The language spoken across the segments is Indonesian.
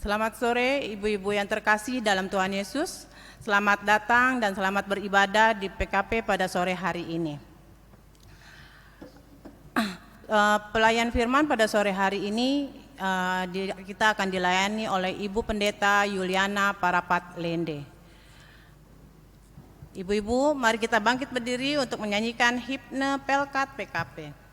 Selamat sore ibu-ibu yang terkasih dalam Tuhan Yesus. Selamat datang dan selamat beribadah di PKP pada sore hari ini. Pelayan firman pada sore hari ini kita akan dilayani oleh Ibu Pendeta Yuliana Parapat Lende. Ibu-ibu, mari kita bangkit berdiri untuk menyanyikan himne Pelkat PKP.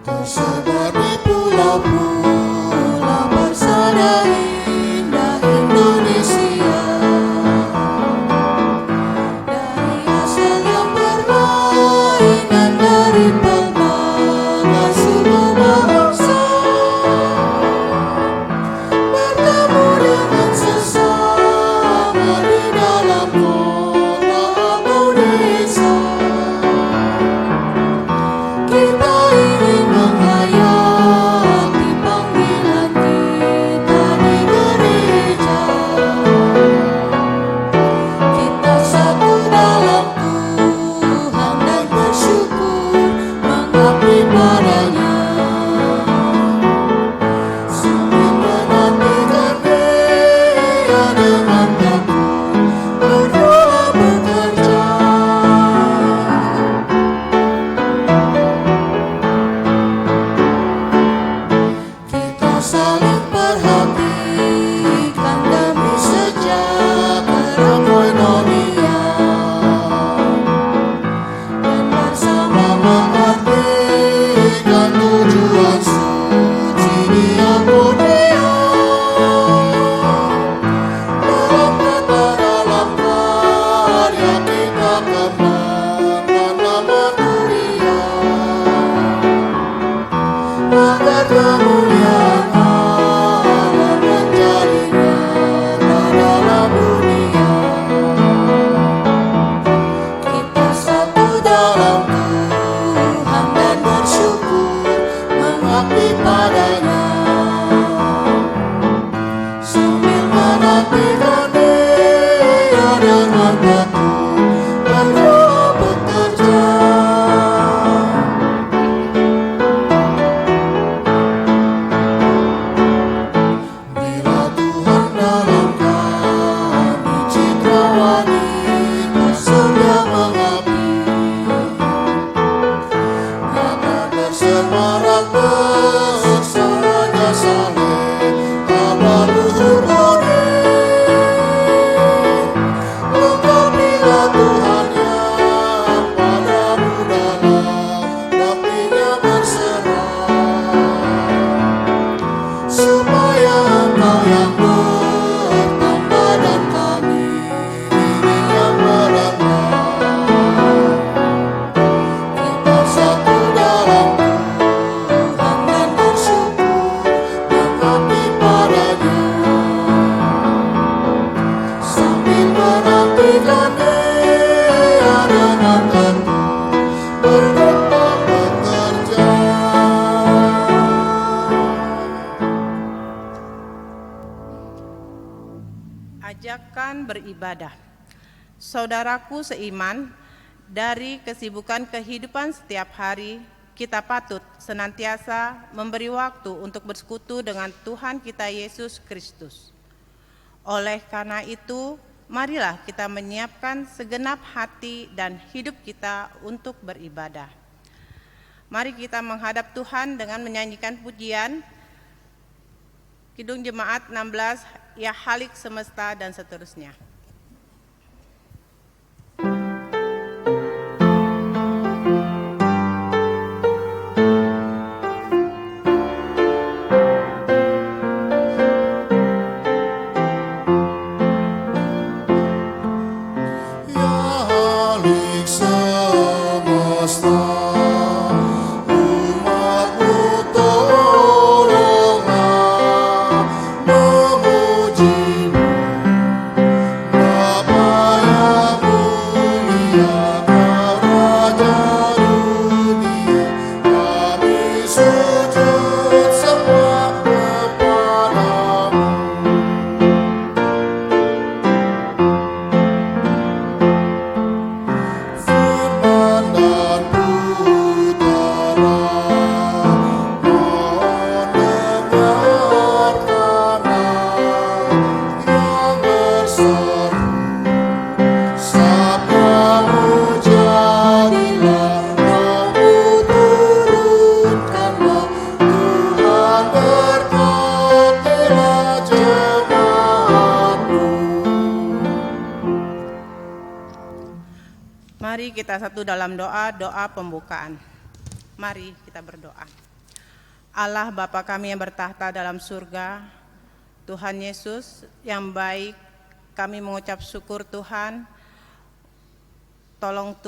Tersebar di pulau-pulau bersama indah Indonesia, dari asal yang bermain dan dari pelbagai suku bangsa, bertemu dengan sesama di dalam kota atau desa. Kita ingin menghayati panggilan kita di gereja. Kita satu dalam Tuhan dan bersyukur mengabdi padanya, sambil menantikan Dia dengan tekun berdoa bekerja. Kita saling perhatikan demi sejahtera koinonia, dan bersama mengabdikan tujuan suci di Aponia. Dalam kata, dalam karya kita kembangkan nama Tuhan, agar kemuliaan Allah menjadi nyata dalam dunia. Kita satu dalam Tuhan dan bersyukur mengabdi padanya, sambil menantikan Dia dengan tekun berdoa bekerja. Bila Tuhan dalam kami citra wanita sedia mengabdi, agar bersemarak bersaranya saleh kabar luhur budi. Lengkapilah Tuhan yang padamu dalam baktinya berserah, supaya Engkau yang bertambah dan kami ini yang merendah. Kita satu dalam Tuhan dan bersyukur mengabdi padanya, sambil menantikan Dia dengan tekun berdoa bekerja. Ajakan beribadah. Saudaraku seiman, dari kesibukan kehidupan setiap hari, kita patut senantiasa memberi waktu untuk bersekutu dengan Tuhan kita Yesus Kristus. Oleh karena itu, marilah kita menyiapkan segenap hati dan hidup kita untuk beribadah. Mari kita menghadap Tuhan dengan menyanyikan pujian Kidung Jemaat 16, Ya Halik Semesta dan seterusnya. Ya Halik semesta, umat-Mu tolonglah, memuji-Mu kita satu dalam doa pembukaan. Mari kita berdoa. Allah Bapa kami yang bertahta dalam surga, Tuhan Yesus yang baik, kami mengucap syukur Tuhan. Tolong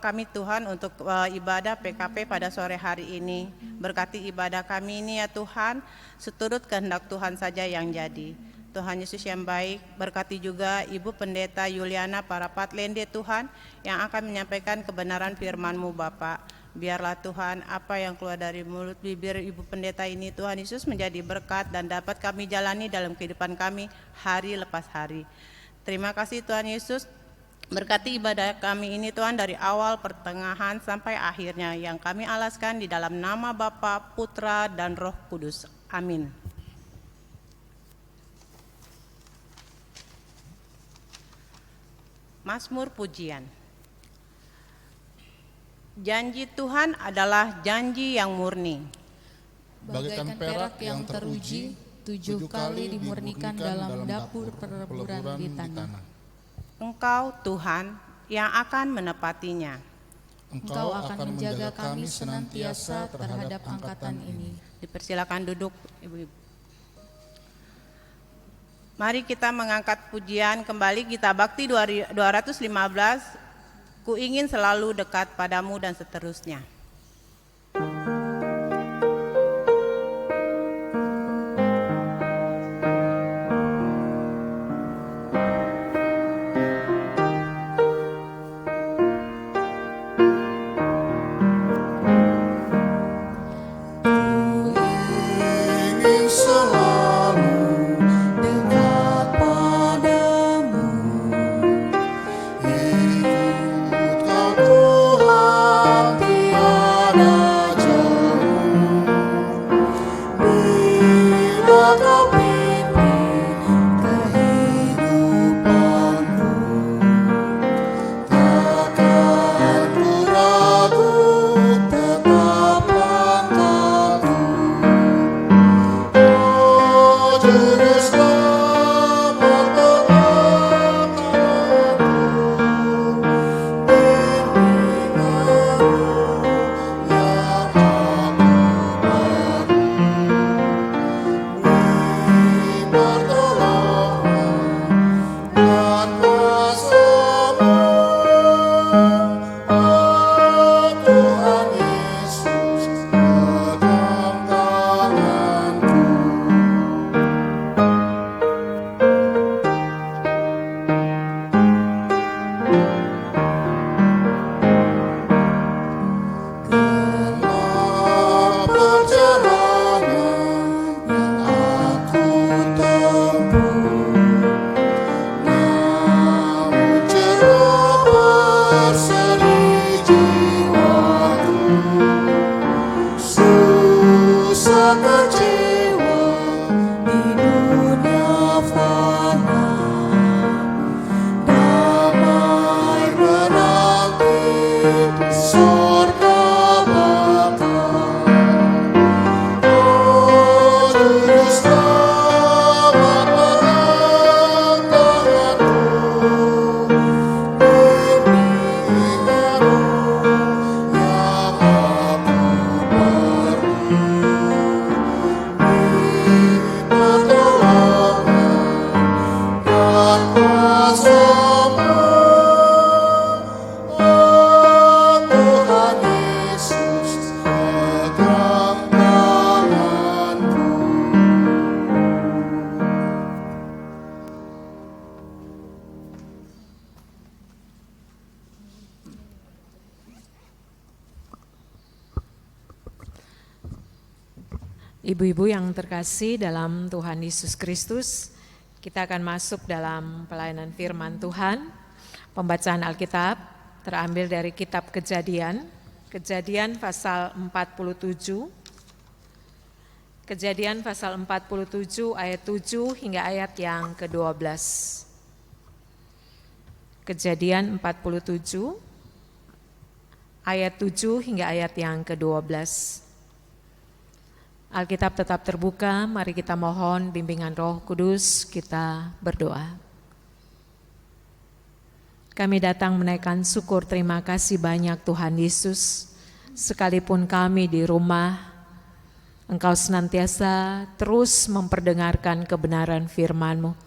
kami Tuhan untuk ibadah PKP pada sore hari ini. Berkati ibadah kami ini ya Tuhan, seturut kehendak Tuhan saja yang jadi. Tuhan Yesus yang baik, berkati juga Ibu Pendeta Yuliana Parapatlende Tuhan, yang akan menyampaikan kebenaran firman-Mu Bapa. Biarlah Tuhan apa yang keluar dari mulut bibir Ibu Pendeta ini Tuhan Yesus menjadi berkat dan dapat kami jalani dalam kehidupan kami hari lepas hari. Terima kasih Tuhan Yesus. Berkati ibadah kami ini Tuhan dari awal, pertengahan, sampai akhirnya, yang kami alaskan di dalam nama Bapa, Putra, dan Roh Kudus. Amin. Mazmur Pujian. Janji Tuhan adalah janji yang murni. Bagaikan perak yang teruji, 7 kali dimurnikan dalam dapur peleburan di tanah. Engkau Tuhan yang akan menepatinya. Engkau akan menjaga kami senantiasa terhadap angkatan ini. Dipersilakan duduk Ibu-ibu. Mari kita mengangkat pujian kembali Gita Bakti 215, Ku ingin selalu dekat padamu dan seterusnya. Ibu-ibu yang terkasih dalam Tuhan Yesus Kristus, kita akan masuk dalam pelayanan firman Tuhan. Pembacaan Alkitab terambil dari kitab Kejadian pasal 47. Kejadian pasal 47 ayat 7 hingga ayat yang ke-12. Kejadian 47 ayat 7 hingga ayat yang ke-12. Alkitab tetap terbuka, mari kita mohon bimbingan Roh Kudus, kita berdoa. Kami datang menaikkan syukur terima kasih banyak Tuhan Yesus. Sekalipun kami di rumah, Engkau senantiasa terus memperdengarkan kebenaran firman-Mu.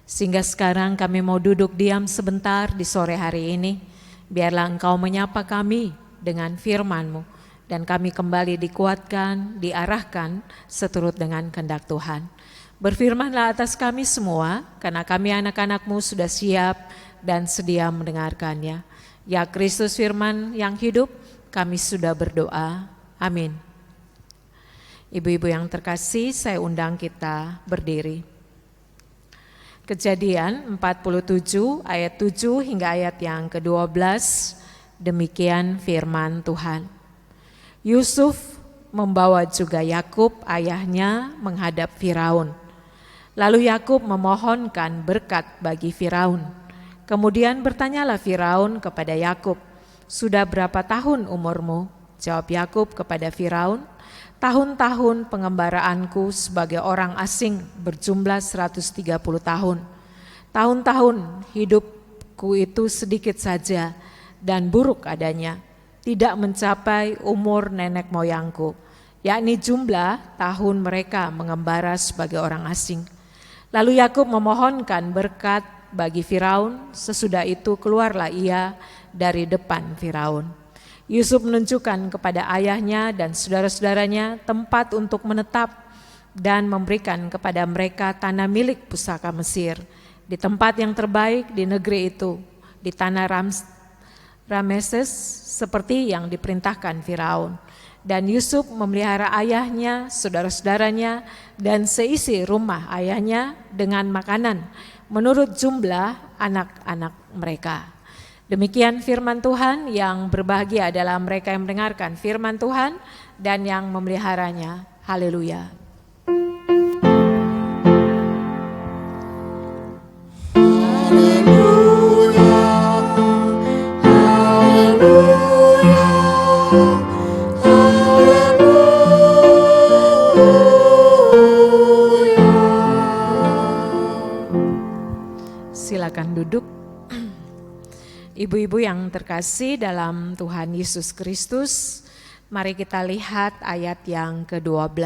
Sehingga sekarang kami mau duduk diam sebentar di sore hari ini. Biarlah Engkau menyapa kami dengan firman-Mu. Dan kami kembali dikuatkan, diarahkan seturut dengan kehendak Tuhan. Berfirmanlah atas kami semua, karena kami anak-anak-Mu sudah siap dan sedia mendengarkannya. Ya Kristus firman yang hidup, kami sudah berdoa. Amin. Ibu-ibu yang terkasih, saya undang kita berdiri. Kejadian 47 ayat 7 hingga ayat yang ke-12, demikian firman Tuhan. Yusuf membawa juga Yakub ayahnya menghadap Firaun. Lalu Yakub memohonkan berkat bagi Firaun. Kemudian bertanyalah Firaun kepada Yakub, "Sudah berapa tahun umurmu?" Jawab Yakub kepada Firaun, "Tahun-tahun pengembaraanku sebagai orang asing berjumlah 130 tahun. Tahun-tahun hidupku itu sedikit saja dan buruk adanya, tidak mencapai umur nenek moyangku, yakni jumlah tahun mereka mengembara sebagai orang asing." Lalu Yakub memohonkan berkat bagi Firaun, sesudah itu keluarlah ia dari depan Firaun. Yusuf menunjukkan kepada ayahnya dan saudara-saudaranya tempat untuk menetap dan memberikan kepada mereka tanah milik pusaka Mesir di tempat yang terbaik di negeri itu, di tanah Rameses seperti yang diperintahkan Firaun. Dan Yusuf memelihara ayahnya, saudara-saudaranya dan seisi rumah ayahnya dengan makanan menurut jumlah anak-anak mereka. Demikian firman Tuhan. Yang berbahagia adalah mereka yang mendengarkan firman Tuhan dan yang memeliharanya. Haleluya. Silakan duduk. Ibu-ibu yang terkasih dalam Tuhan Yesus Kristus, mari kita lihat ayat yang ke-12.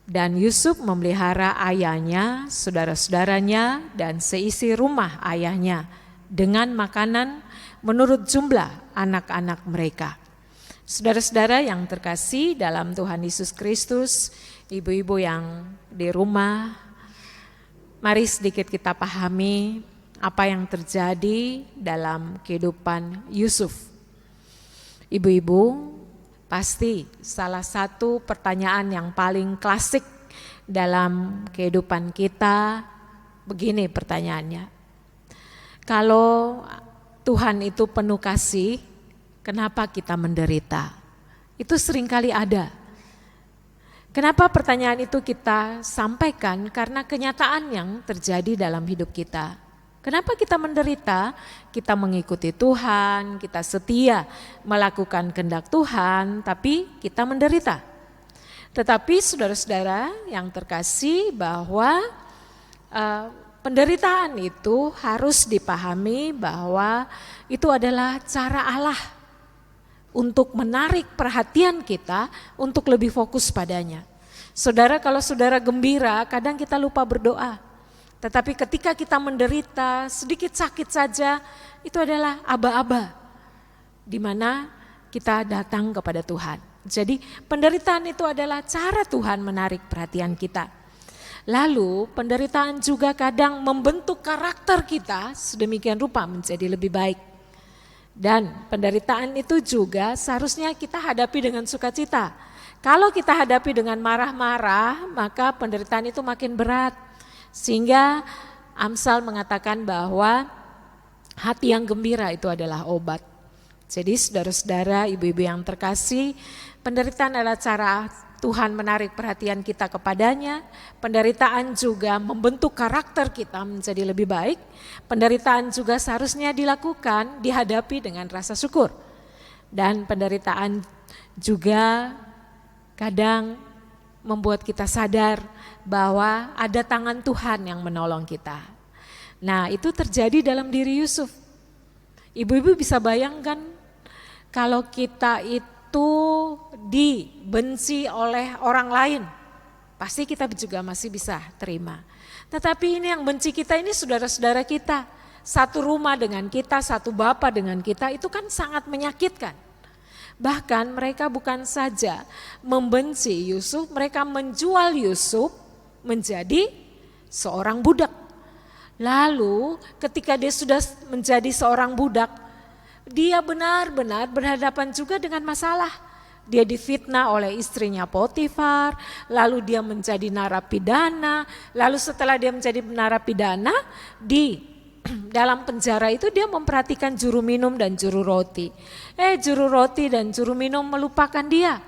Dan Yusuf memelihara ayahnya, saudara-saudaranya, dan seisi rumah ayahnya dengan makanan menurut jumlah anak-anak mereka. Saudara-saudara yang terkasih dalam Tuhan Yesus Kristus, ibu-ibu yang di rumah, mari sedikit kita pahami apa yang terjadi dalam kehidupan Yusuf. Ibu-ibu, pasti salah satu pertanyaan yang paling klasik dalam kehidupan kita, begini pertanyaannya. Kalau Tuhan itu penuh kasih, kenapa kita menderita? Itu seringkali ada. Kenapa pertanyaan itu kita sampaikan? Karena kenyataan yang terjadi dalam hidup kita. Kenapa kita menderita? Kita mengikuti Tuhan, kita setia melakukan kehendak Tuhan, tapi kita menderita. Tetapi saudara-saudara yang terkasih, bahwa penderitaan itu harus dipahami bahwa itu adalah cara Allah untuk menarik perhatian kita untuk lebih fokus padanya. Saudara, kalau saudara gembira, kadang kita lupa berdoa. Tetapi ketika kita menderita, sedikit sakit saja, itu adalah aba-aba, di mana kita datang kepada Tuhan. Jadi penderitaan itu adalah cara Tuhan menarik perhatian kita. Lalu penderitaan juga kadang membentuk karakter kita sedemikian rupa menjadi lebih baik. Dan penderitaan itu juga seharusnya kita hadapi dengan sukacita. Kalau kita hadapi dengan marah-marah, maka penderitaan itu makin berat. Sehingga Amsal mengatakan bahwa hati yang gembira itu adalah obat. Jadi saudara-saudara, ibu-ibu yang terkasih, penderitaan adalah cara Tuhan menarik perhatian kita kepadanya. Penderitaan juga membentuk karakter kita menjadi lebih baik. Penderitaan juga seharusnya dilakukan, dihadapi dengan rasa syukur. Dan penderitaan juga kadang membuat kita sadar bahwa ada tangan Tuhan yang menolong kita. Nah, itu terjadi dalam diri Yusuf. Ibu-ibu bisa bayangkan kalau kita itu dibenci oleh orang lain, pasti kita juga masih bisa terima. Tetapi ini yang benci kita ini saudara-saudara kita, satu rumah dengan kita, satu bapa dengan kita, itu kan sangat menyakitkan. Bahkan mereka bukan saja membenci Yusuf, mereka menjual Yusuf menjadi seorang budak. Lalu ketika dia sudah menjadi seorang budak, dia benar-benar berhadapan juga dengan masalah. Dia difitnah oleh istrinya Potifar, lalu dia menjadi narapidana, lalu setelah dia menjadi narapidana, di dalam penjara itu dia memperhatikan juru minum dan juru roti. Juru roti dan juru minum melupakan dia,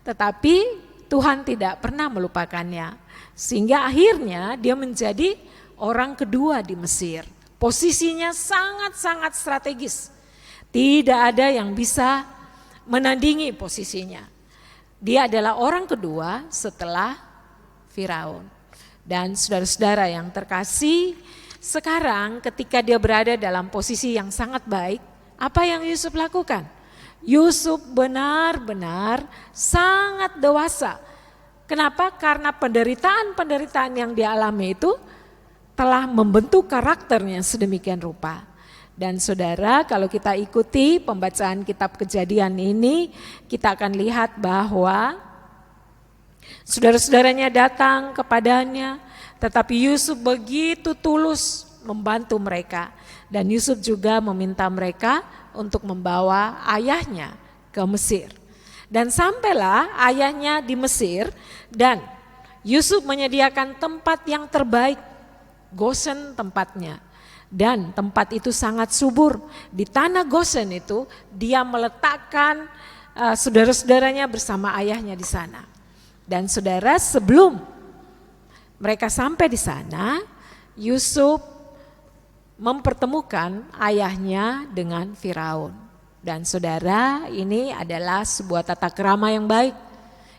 tetapi Tuhan tidak pernah melupakannya. Sehingga akhirnya dia menjadi orang kedua di Mesir. Posisinya sangat-sangat strategis. Tidak ada yang bisa menandingi posisinya. Dia adalah orang kedua setelah Firaun. Dan saudara-saudara yang terkasih, sekarang ketika dia berada dalam posisi yang sangat baik, apa yang Yusuf lakukan? Yusuf benar-benar sangat dewasa. Kenapa? Karena penderitaan-penderitaan yang dia alami itu telah membentuk karakternya sedemikian rupa. Dan saudara, kalau kita ikuti pembacaan kitab Kejadian ini, kita akan lihat bahwa saudara-saudaranya datang kepadanya, tetapi Yusuf begitu tulus membantu mereka. Dan Yusuf juga meminta mereka untuk membawa ayahnya ke Mesir. Dan sampailah ayahnya di Mesir, dan Yusuf menyediakan tempat yang terbaik, Gosen tempatnya. Dan tempat itu sangat subur. Di tanah Gosen itu dia meletakkan saudara-saudaranya bersama ayahnya di sana. Dan saudara, sebelum mereka sampai di sana, Yusuf mempertemukan ayahnya dengan Firaun. Dan saudara, ini adalah sebuah tata krama yang baik.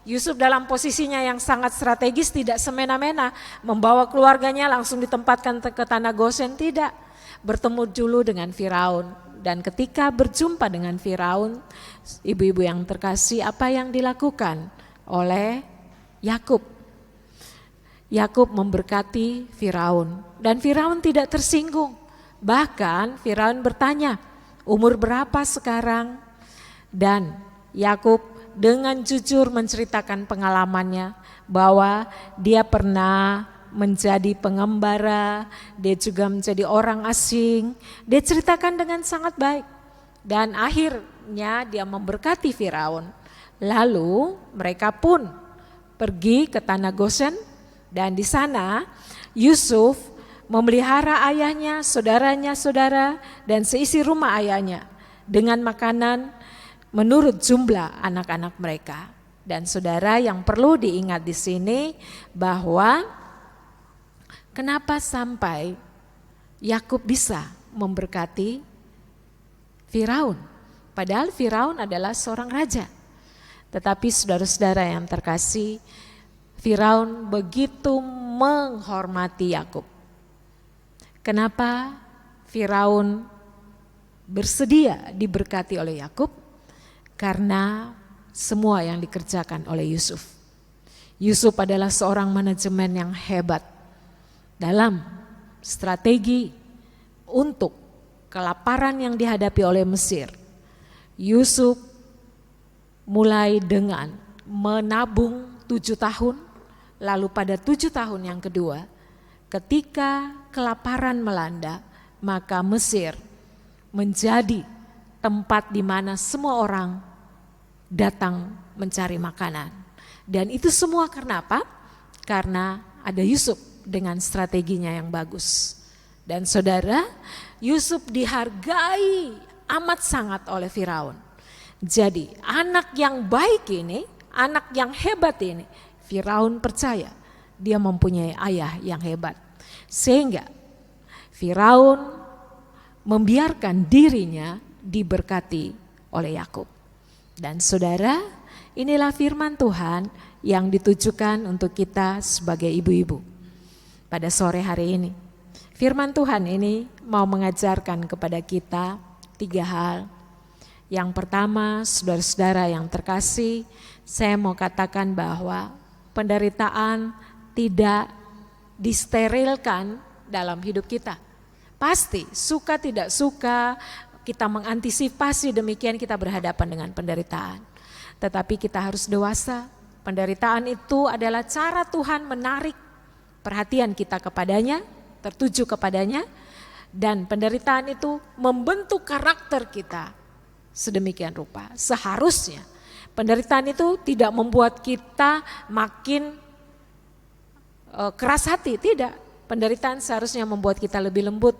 Yusuf dalam posisinya yang sangat strategis, tidak semena-mena membawa keluarganya langsung ditempatkan ke tanah Gosen, tidak. Bertemu dulu dengan Firaun. Dan ketika berjumpa dengan Firaun, ibu-ibu yang terkasih, apa yang dilakukan oleh Yakub? Yakub memberkati Firaun, dan Firaun tidak tersinggung. Bahkan Firaun bertanya, umur berapa sekarang? Dan Yakub dengan jujur menceritakan pengalamannya bahwa dia pernah menjadi pengembara, dia juga menjadi orang asing. Dia ceritakan dengan sangat baik. Dan akhirnya dia memberkati Firaun. Lalu mereka pun pergi ke tanah Gosen, dan di sana Yusuf memelihara ayahnya, saudaranya, dan seisi rumah ayahnya dengan makanan menurut jumlah anak-anak mereka. Dan saudara, yang perlu diingat di sini bahwa kenapa sampai Yakub bisa memberkati Firaun? Padahal Firaun adalah seorang raja. Tetapi saudara-saudara yang terkasih, Firaun begitu menghormati Yakub. Kenapa Firaun bersedia diberkati oleh Yakub? Karena semua yang dikerjakan oleh Yusuf. Yusuf adalah seorang manajemen yang hebat dalam strategi untuk kelaparan yang dihadapi oleh Mesir. Yusuf mulai dengan menabung 7 tahun, lalu pada 7 tahun yang kedua, ketika kelaparan melanda, maka Mesir menjadi tempat di mana semua orang datang mencari makanan. Dan itu semua karena apa? Karena ada Yusuf dengan strateginya yang bagus. Dan saudara, Yusuf dihargai amat sangat oleh Firaun. Jadi anak yang baik ini, anak yang hebat ini, Firaun percaya dia mempunyai ayah yang hebat. Sehingga Firaun membiarkan dirinya diberkati oleh Yakub. Dan saudara, inilah firman Tuhan yang ditujukan untuk kita sebagai ibu-ibu. Pada sore hari ini, firman Tuhan ini mau mengajarkan kepada kita 3 hal. Yang pertama, saudara-saudara yang terkasih, saya mau katakan bahwa penderitaan tidak disterilkan dalam hidup kita. Pasti, suka tidak suka, kita mengantisipasi demikian kita berhadapan dengan penderitaan. Tetapi kita harus dewasa. Penderitaan itu adalah cara Tuhan menarik perhatian kita kepadanya, tertuju kepadanya, dan penderitaan itu membentuk karakter kita sedemikian rupa. Seharusnya penderitaan itu tidak membuat kita makin keras hati, tidak. Penderitaan seharusnya membuat kita lebih lembut.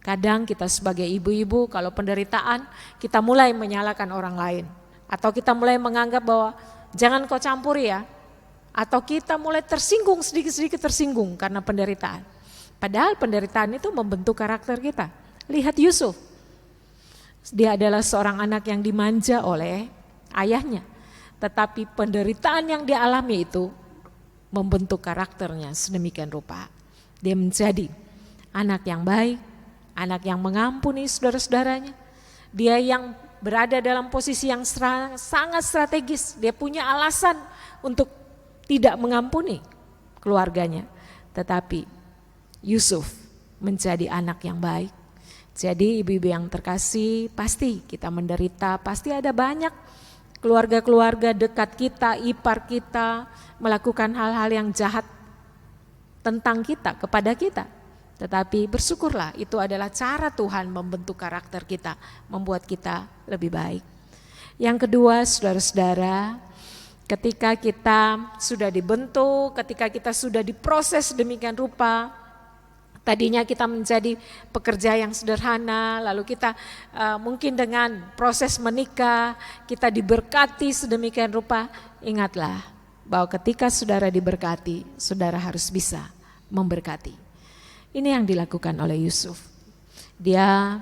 Kadang kita sebagai ibu-ibu kalau penderitaan kita mulai menyalahkan orang lain. Atau kita mulai menganggap bahwa jangan kau campuri ya. Atau kita mulai tersinggung, sedikit-sedikit tersinggung karena penderitaan. Padahal penderitaan itu membentuk karakter kita. Lihat Yusuf. Dia adalah seorang anak yang dimanja oleh ayahnya. Tetapi penderitaan yang dia alami itu membentuk karakternya sedemikian rupa. Dia menjadi anak yang baik, anak yang mengampuni saudara-saudaranya. Dia yang berada dalam posisi yang sangat strategis. Dia punya alasan untuk tidak mengampuni keluarganya. Tetapi Yusuf menjadi anak yang baik. Jadi ibu-ibu yang terkasih, pasti kita menderita, pasti ada banyak keluarga-keluarga dekat kita, ipar kita melakukan hal-hal yang jahat tentang kita, kepada kita. Tetapi bersyukurlah, itu adalah cara Tuhan membentuk karakter kita, membuat kita lebih baik. Yang kedua, saudara-saudara, ketika kita sudah dibentuk, ketika kita sudah diproses demikian rupa, tadinya kita menjadi pekerja yang sederhana, lalu kita mungkin dengan proses menikah, kita diberkati sedemikian rupa, ingatlah bahwa ketika saudara diberkati, saudara harus bisa memberkati. Ini yang dilakukan oleh Yusuf. Dia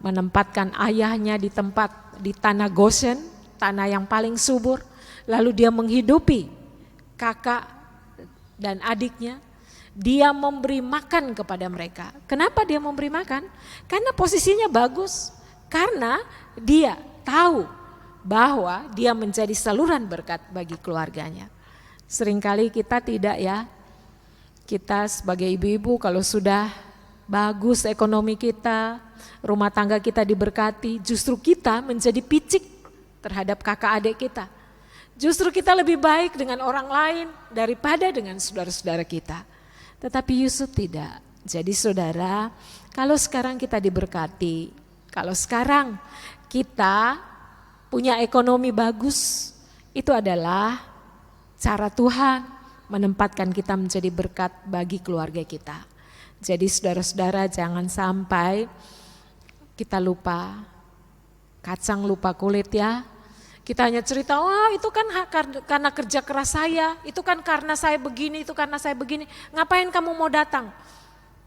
menempatkan ayahnya di tanah Goshen, tanah yang paling subur, lalu dia menghidupi kakak dan adiknya. Dia memberi makan kepada mereka. Kenapa dia memberi makan? Karena posisinya bagus. Karena dia tahu bahwa dia menjadi saluran berkat bagi keluarganya. Seringkali kita tidak ya, kita sebagai ibu-ibu kalau sudah bagus ekonomi kita, rumah tangga kita diberkati, justru kita menjadi picik terhadap kakak adik kita. Justru kita lebih baik dengan orang lain daripada dengan saudara-saudara kita. Tetapi Yusuf tidak. Jadi saudara, kalau sekarang kita diberkati, kalau sekarang kita punya ekonomi bagus, itu adalah cara Tuhan menempatkan kita menjadi berkat bagi keluarga kita. Jadi saudara-saudara, jangan sampai kita lupa, kacang lupa kulit ya. Kita hanya cerita, wah itu kan karena kerja keras saya, itu kan karena saya begini, itu karena saya begini. Ngapain kamu mau datang?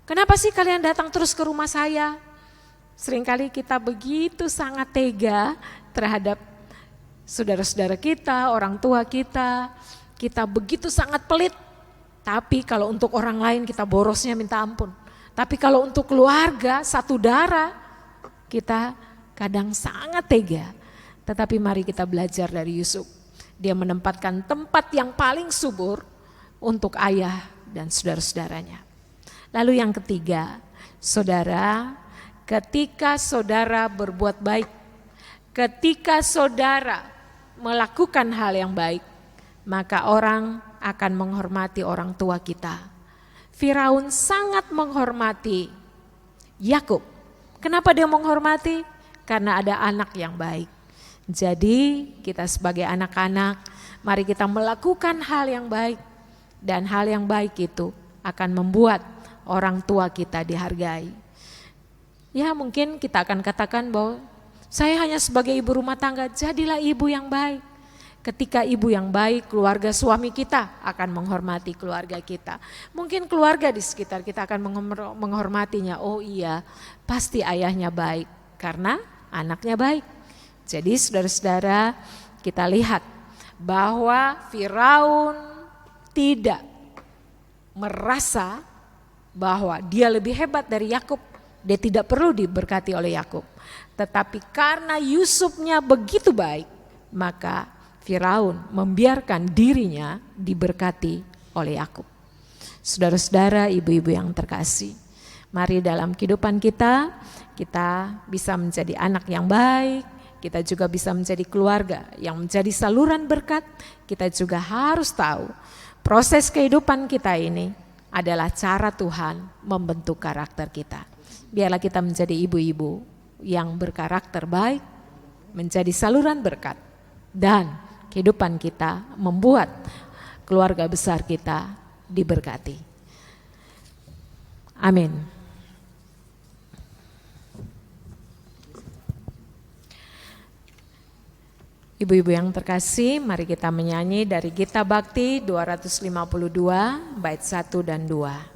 Kenapa sih kalian datang terus ke rumah saya? Seringkali kita begitu sangat tega terhadap saudara-saudara kita, orang tua kita. Kita begitu sangat pelit, tapi kalau untuk orang lain kita borosnya minta ampun. Tapi kalau untuk keluarga, satu darah, kita kadang sangat tega. Tetapi mari kita belajar dari Yusuf. Dia menempatkan tempat yang paling subur untuk ayah dan saudara-saudaranya. Lalu yang ketiga, saudara, ketika saudara berbuat baik, ketika saudara melakukan hal yang baik, maka orang akan menghormati orang tua kita. Firaun sangat menghormati Yakub. Kenapa dia menghormati? Karena ada anak yang baik. Jadi kita sebagai anak-anak, mari kita melakukan hal yang baik. Dan hal yang baik itu akan membuat orang tua kita dihargai. Ya mungkin kita akan katakan bahwa saya hanya sebagai ibu rumah tangga, jadilah ibu yang baik. Ketika ibu yang baik, keluarga suami kita akan menghormati keluarga kita. Mungkin keluarga di sekitar kita akan menghormatinya. Oh iya, pasti ayahnya baik karena anaknya baik. Jadi saudara-saudara, kita lihat bahwa Firaun tidak merasa bahwa dia lebih hebat dari Yakub. Dia tidak perlu diberkati oleh Yakub. Tetapi karena Yusufnya begitu baik, maka Firaun membiarkan dirinya diberkati oleh Yakub. Saudara-saudara, ibu-ibu yang terkasih, mari dalam kehidupan kita bisa menjadi anak yang baik, kita juga bisa menjadi keluarga yang menjadi saluran berkat. Kita juga harus tahu proses kehidupan kita ini adalah cara Tuhan membentuk karakter kita. Biarlah kita menjadi ibu-ibu yang berkarakter baik, menjadi saluran berkat, dan kehidupan kita membuat keluarga besar kita diberkati. Amin. Ibu-ibu yang terkasih, mari kita menyanyi dari Gita Bakti 252 bait 1 dan 2.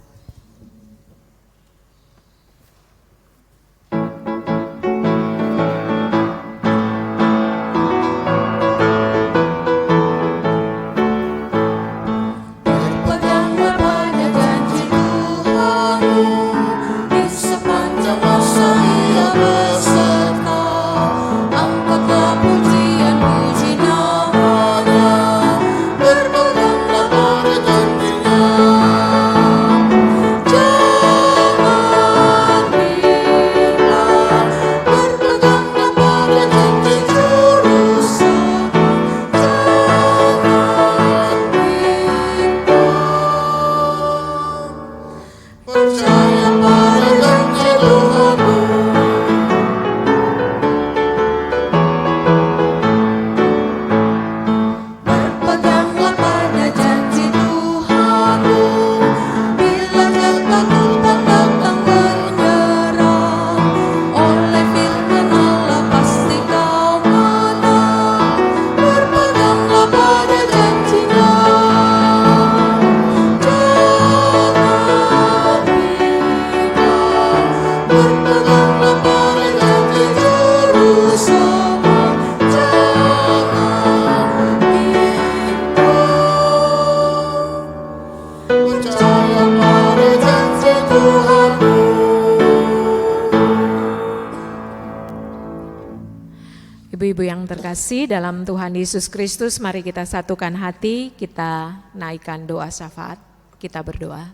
Ibu-ibu yang terkasih dalam Tuhan Yesus Kristus, mari kita satukan hati, kita naikkan doa syafaat, kita berdoa.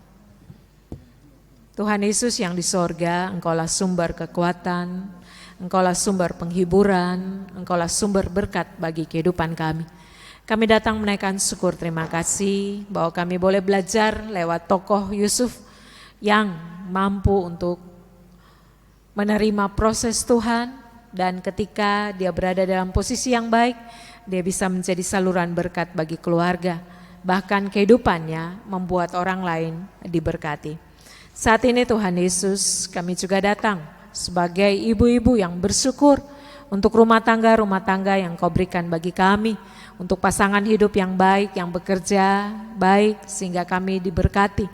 Tuhan Yesus yang di sorga, Engkaulah sumber kekuatan, Engkaulah sumber penghiburan, Engkaulah sumber berkat bagi kehidupan kami. Kami datang menaikkan syukur terima kasih bahwa kami boleh belajar lewat tokoh Yusuf yang mampu untuk menerima proses Tuhan. Dan ketika dia berada dalam posisi yang baik, dia bisa menjadi saluran berkat bagi keluarga. Bahkan kehidupannya membuat orang lain diberkati. Saat ini Tuhan Yesus, kami juga datang sebagai ibu-ibu yang bersyukur untuk rumah tangga yang Kau berikan bagi kami. Untuk pasangan hidup yang baik, yang bekerja baik sehingga kami diberkati.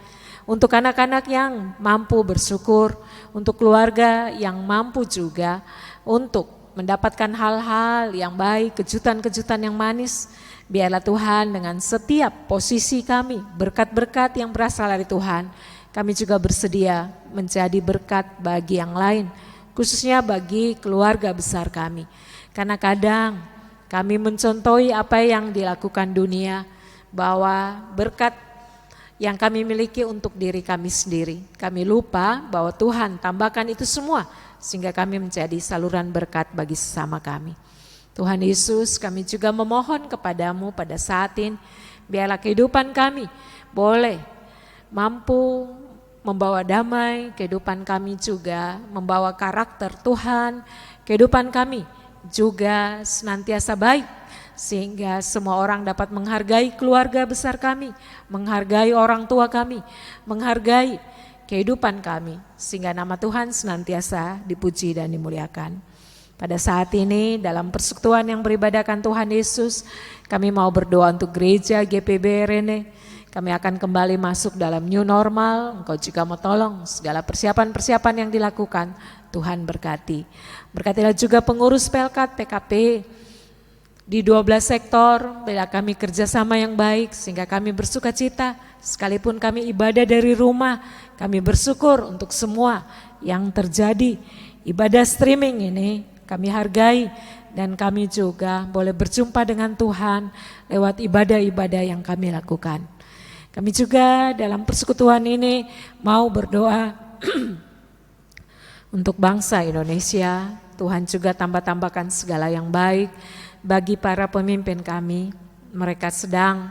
Untuk anak-anak yang mampu bersyukur, untuk keluarga yang mampu juga untuk mendapatkan hal-hal yang baik, kejutan-kejutan yang manis. Biarlah Tuhan dengan setiap posisi kami, berkat-berkat yang berasal dari Tuhan, kami juga bersedia menjadi berkat bagi yang lain, khususnya bagi keluarga besar kami. Karena kadang kami mencontohi apa yang dilakukan dunia, bahwa berkat yang kami miliki untuk diri kami sendiri. Kami lupa bahwa Tuhan tambahkan itu semua sehingga kami menjadi saluran berkat bagi sesama kami. Tuhan Yesus, kami juga memohon kepadamu pada saat ini, biarlah kehidupan kami boleh mampu membawa damai, kehidupan kami juga membawa karakter Tuhan, kehidupan kami juga senantiasa baik, sehingga semua orang dapat menghargai keluarga besar kami, menghargai orang tua kami, menghargai kehidupan kami, sehingga nama Tuhan senantiasa dipuji dan dimuliakan. Pada saat ini dalam persekutuan yang beribadahkan Tuhan Yesus, kami mau berdoa untuk gereja GPB Rene. Kami akan kembali masuk dalam new normal. Engkau juga mau tolong segala persiapan-persiapan yang dilakukan, Tuhan berkati. Berkatilah juga pengurus Pelkat PKP di 12 sektor, bila kami kerjasama yang baik sehingga kami bersuka cita, sekalipun kami ibadah dari rumah, kami bersyukur untuk semua yang terjadi ibadah streaming ini kami hargai dan kami juga boleh berjumpa dengan Tuhan lewat ibadah-ibadah yang kami lakukan. Kami juga dalam persekutuan ini mau berdoa untuk bangsa Indonesia. Tuhan juga tambah-tambahkan segala yang baik bagi para pemimpin kami. Mereka sedang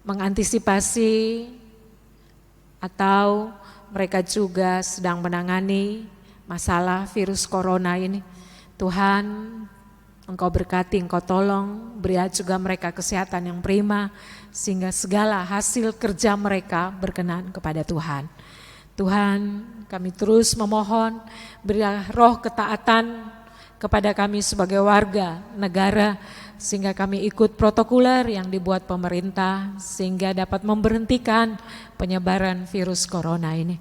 mengantisipasi atau mereka juga sedang menangani masalah virus corona ini. Tuhan, Engkau berkati, Engkau tolong, beri juga mereka kesehatan yang prima, sehingga segala hasil kerja mereka berkenan kepada Tuhan. Tuhan, kami terus memohon, berilah roh ketaatan kepada kami sebagai warga negara, sehingga kami ikut protokoler yang dibuat pemerintah, sehingga dapat memberhentikan penyebaran virus corona ini.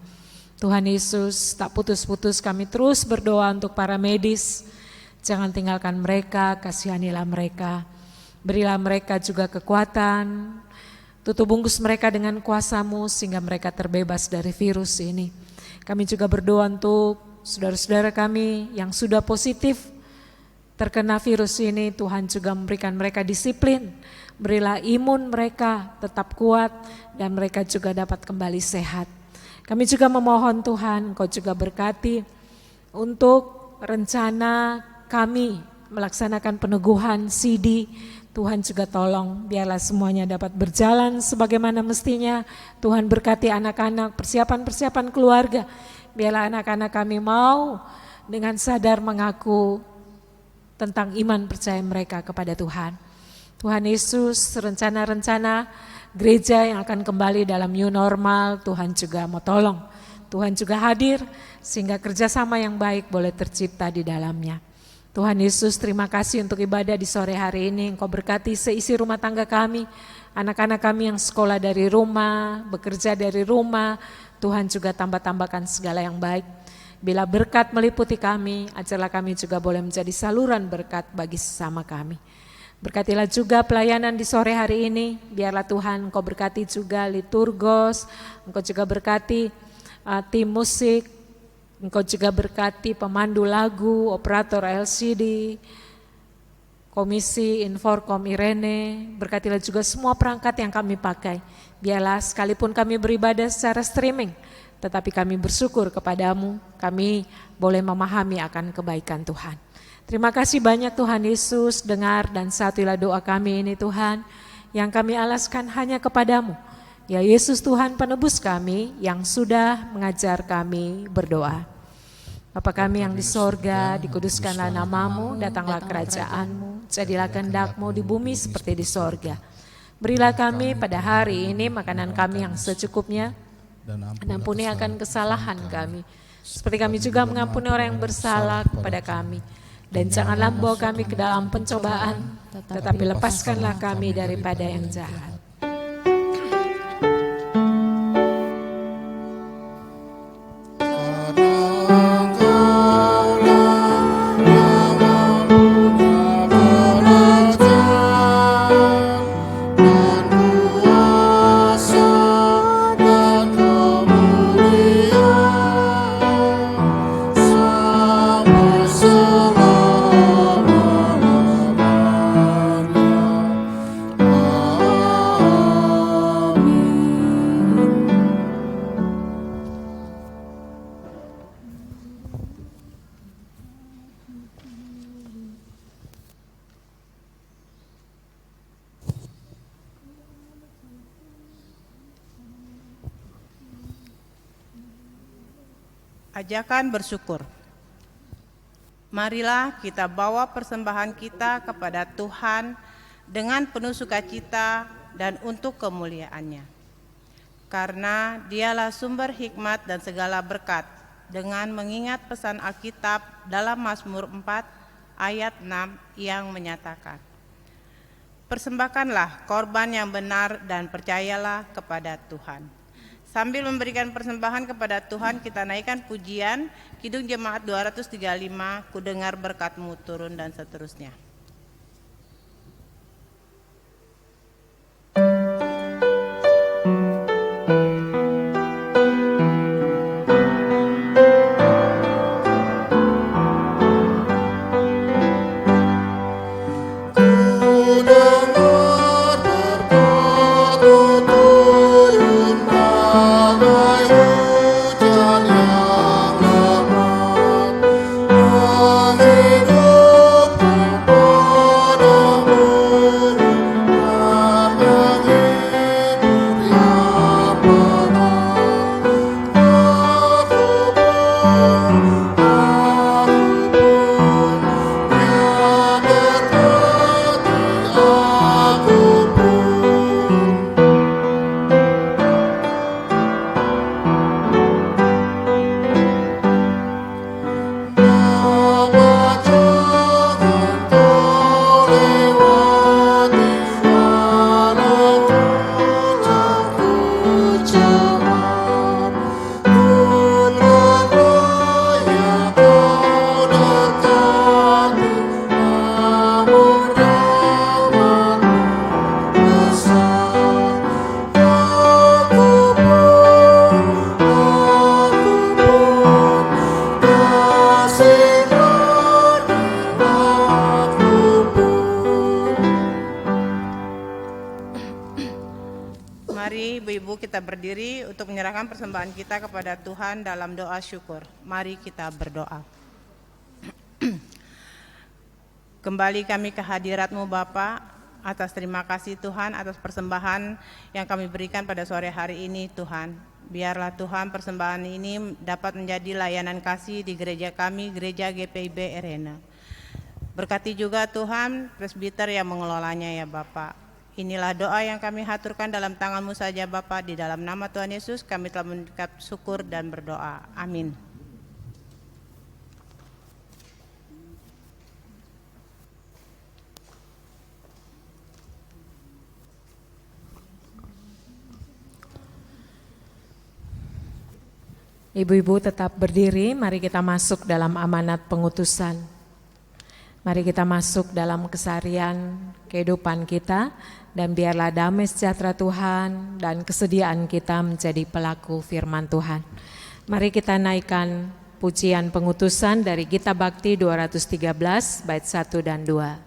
Tuhan Yesus, tak putus-putus kami terus berdoa untuk para medis. Jangan tinggalkan mereka, kasihanilah mereka. Berilah mereka juga kekuatan, tutup bungkus mereka dengan kuasa-Mu sehingga mereka terbebas dari virus ini. Kami juga berdoa untuk saudara-saudara kami yang sudah positif terkena virus ini. Tuhan juga memberikan mereka disiplin, berilah imun mereka tetap kuat dan mereka juga dapat kembali sehat. Kami juga memohon Tuhan, Engkau juga berkati untuk rencana kami melaksanakan peneguhan CD. Tuhan juga tolong biarlah semuanya dapat berjalan sebagaimana mestinya. Tuhan berkati anak-anak, persiapan-persiapan keluarga. Biarlah anak-anak kami mau dengan sadar mengaku tentang iman percaya mereka kepada Tuhan. Tuhan Yesus, rencana-rencana gereja yang akan kembali dalam new normal, Tuhan juga mau tolong. Tuhan juga hadir sehingga kerjasama yang baik boleh tercipta di dalamnya. Tuhan Yesus, terima kasih untuk ibadah di sore hari ini. Engkau berkati seisi rumah tangga kami, anak-anak kami yang sekolah dari rumah, bekerja dari rumah. Tuhan juga tambah-tambahkan segala yang baik. Bila berkat meliputi kami, ajarlah kami juga boleh menjadi saluran berkat bagi sesama kami. Berkatilah juga pelayanan di sore hari ini. Biarlah Tuhan Engkau berkati juga liturgos, Engkau juga berkati tim musik, Engkau juga berkati pemandu lagu, operator LCD, komisi Inforkom Irene. Berkatilah juga semua perangkat yang kami pakai. Biarlah sekalipun kami beribadah secara streaming, tetapi kami bersyukur kepadamu, kami boleh memahami akan kebaikan Tuhan. Terima kasih banyak Tuhan Yesus, dengar dan satulah doa kami ini Tuhan, yang kami alaskan hanya kepadamu. Ya Yesus Tuhan penebus kami yang sudah mengajar kami berdoa. Bapa kami yang di sorga, dikuduskanlah namamu, datanglah kerajaanmu, jadilah kehendak-mu di bumi seperti di sorga. Berilah kami pada hari ini makanan kami yang secukupnya, dan ampuni akan kesalahan kami, seperti kami juga mengampuni orang yang bersalah kepada kami. Dan janganlah membawa kami ke dalam pencobaan, tetapi lepaskanlah kami daripada yang jahat. Ajakan bersyukur. Marilah kita bawa persembahan kita kepada Tuhan dengan penuh sukacita dan untuk kemuliaan-Nya. Karena Dialah sumber hikmat dan segala berkat, dengan mengingat pesan Alkitab dalam Mazmur 4 ayat 6 yang menyatakan, persembahkanlah korban yang benar dan percayalah kepada Tuhan. Sambil memberikan persembahan kepada Tuhan, kita naikkan pujian Kidung Jemaat 235, Ku dengar berkat-Mu turun, dan seterusnya. Mari Ibu-ibu kita berdiri untuk menyerahkan persembahan kita kepada Tuhan dalam doa syukur. Mari kita berdoa. Kembali kami ke hadirat-Mu Bapa, atas terima kasih Tuhan atas persembahan yang kami berikan pada sore hari ini Tuhan. Biarlah Tuhan persembahan ini dapat menjadi layanan kasih di gereja kami, Gereja GPIB Erena. Berkati juga Tuhan presbiter yang mengelolanya ya Bapak. Inilah doa yang kami haturkan dalam tangan-Mu saja Bapa, di dalam nama Tuhan Yesus kami telah mengucap syukur dan berdoa. Amin. Ibu-ibu tetap berdiri, mari kita masuk dalam amanat pengutusan. Mari kita masuk dalam keseharian kehidupan kita, dan biarlah damai sejahtera Tuhan dan kesediaan kita menjadi pelaku firman Tuhan. Mari kita naikkan pujian pengutusan dari Gita Bakti 213 bait 1 dan 2.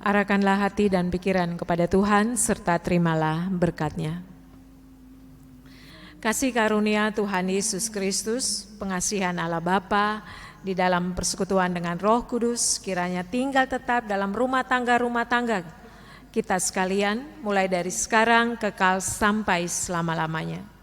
Arahkanlah hati dan pikiran kepada Tuhan, serta terimalah berkat-Nya. Kasih karunia Tuhan Yesus Kristus, pengasihan Allah Bapa, di dalam persekutuan dengan Roh Kudus, kiranya tinggal tetap dalam rumah tangga kita sekalian, mulai dari sekarang kekal sampai selama-lamanya.